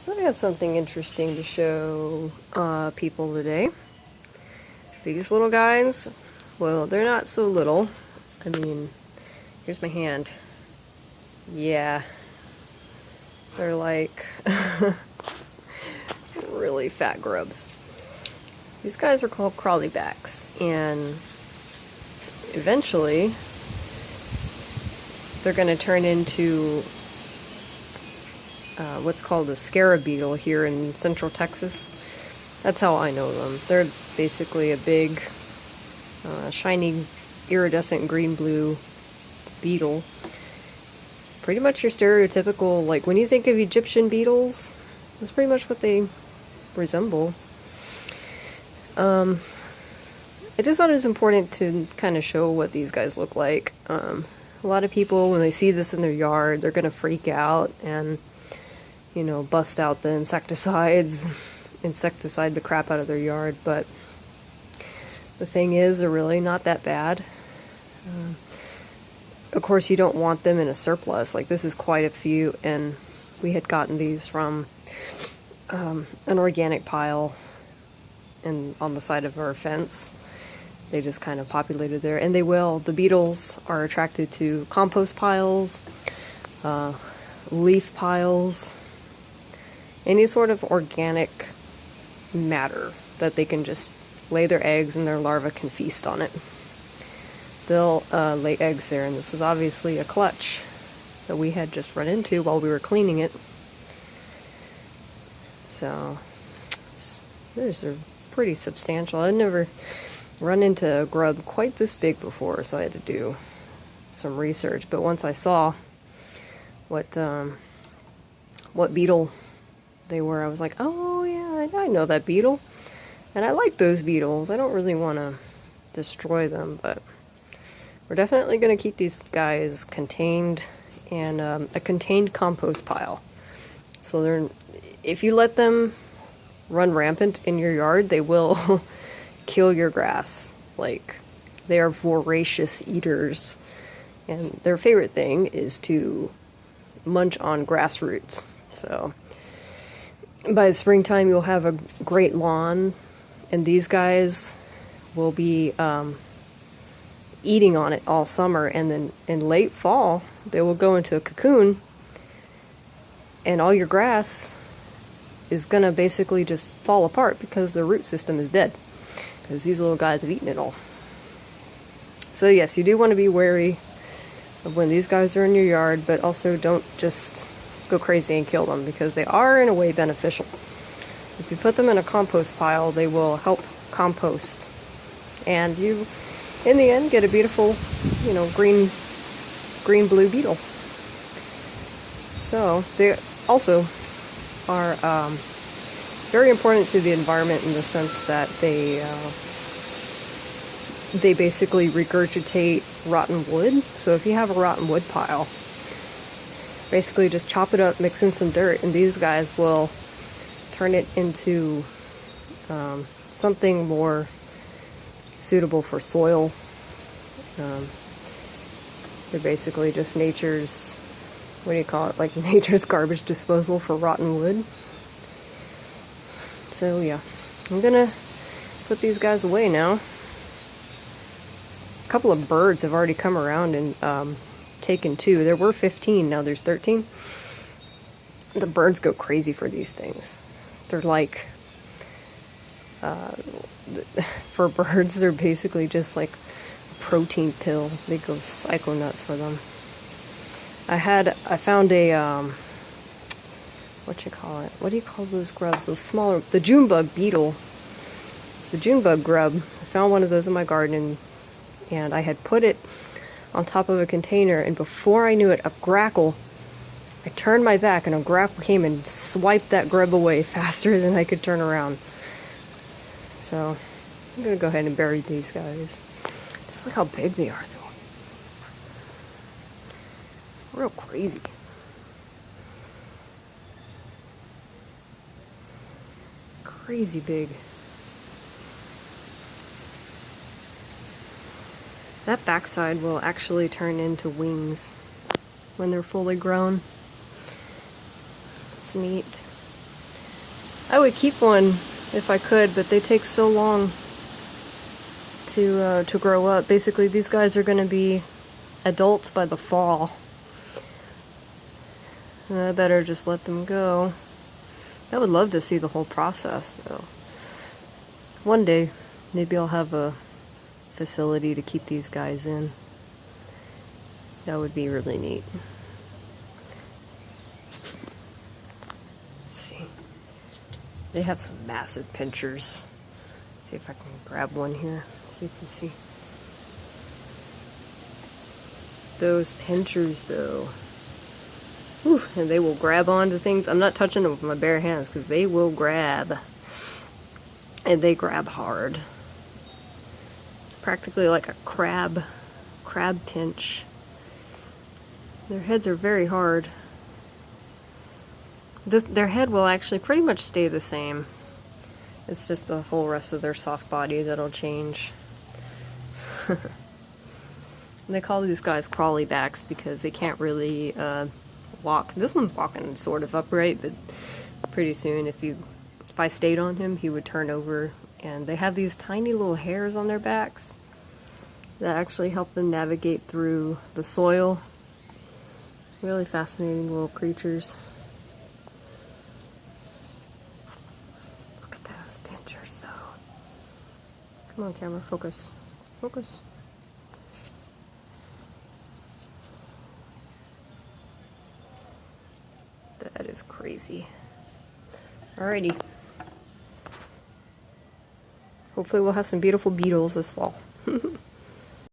So I have something interesting to show people today. These little guys, well, they're not so little. I mean, here's my hand. Yeah, they're like really fat grubs. These guys are called crawlybacks, and eventually they're going to turn into what's called a Scarab beetle here in central Texas. That's how I know them. They're basically a big, shiny, iridescent green-blue beetle. Pretty much your stereotypical, like when you think of Egyptian beetles, that's pretty much what they resemble. I just thought it was important to kind of show what these guys look like. A lot of people, when they see this in their yard, they're going to freak out and, you know, bust out the insecticide the crap out of their yard, but the thing is, they're really not that bad. Of course, you don't want them in a surplus. Like, this is quite a few, and we had gotten these from an organic pile on the side of our fence. They just kind of populated there, and the beetles are attracted to compost piles, leaf piles, any sort of organic matter that they can just lay their eggs and their larvae can feast on it. They'll lay eggs there, and this is obviously a clutch that we had just run into while we were cleaning it. So, these are pretty substantial. I'd never run into a grub quite this big before, so I had to do some research. But once I saw what beetle they were, I was like, oh yeah, I know that beetle. And I like those beetles. I don't really want to destroy them, but we're definitely going to keep these guys contained in a contained compost pile. So if you let them run rampant in your yard, they will kill your grass. Like, they are voracious eaters, and their favorite thing is to munch on grass roots. So by springtime, you'll have a great lawn, and these guys will be eating on it all summer, and then in late fall, they will go into a cocoon, and all your grass is gonna basically just fall apart because the root system is dead, because these little guys have eaten it all. So yes, you do want to be wary of when these guys are in your yard, but also don't just go crazy and kill them, because they are in a way beneficial. If you put them in a compost pile, they will help compost, and you, in the end, get a beautiful, you know, green-blue beetle. So they also are very important to the environment in the sense that they basically regurgitate rotten wood. So if you have a rotten wood pile, basically just chop it up, mix in some dirt, and these guys will turn it into something more suitable for soil. They're basically just nature's, what do you call it, like nature's garbage disposal for rotten wood. So yeah, I'm gonna put these guys away now. A couple of birds have already come around and taken two. There were 15, now there's 13. The birds go crazy for these things. They're like, for birds, they're basically just like a protein pill. They go psycho nuts for them. I found a, what do you call those grubs? Those smaller, the June bug beetle, the June bug grub. I found one of those in my garden, and I had put it on top of a container, and before I knew it, a grackle, I turned my back, and a grackle came and swiped that grub away faster than I could turn around. So I'm gonna go ahead and bury these guys. Just look how big they are, though. Real crazy. Crazy big. That backside will actually turn into wings when they're fully grown. It's neat. I would keep one if I could, but they take so long to grow up. Basically, these guys are going to be adults by the fall. I better just let them go. I would love to see the whole process, though. One day, maybe I'll have a facility to keep these guys in. That would be really neat. Let's see. They have some massive pinchers. Let's see if I can grab one here so you can see. Those pinchers, though. Whew, and they will grab onto things. I'm not touching them with my bare hands because they will grab. And they grab hard. It's practically like a crab pinch. Their heads are very hard. Their head will actually pretty much stay the same. It's just the whole rest of their soft body that'll change. They call these guys crawly backs because they can't really walk. This one's walking sort of upright, but pretty soon if I stayed on him, he would turn over. And they have these tiny little hairs on their backs that actually help them navigate through the soil. Really fascinating little creatures. Look at those pinchers, though. Come on, camera, focus. Focus. That is crazy. Alrighty. Hopefully we'll have some beautiful beetles this fall.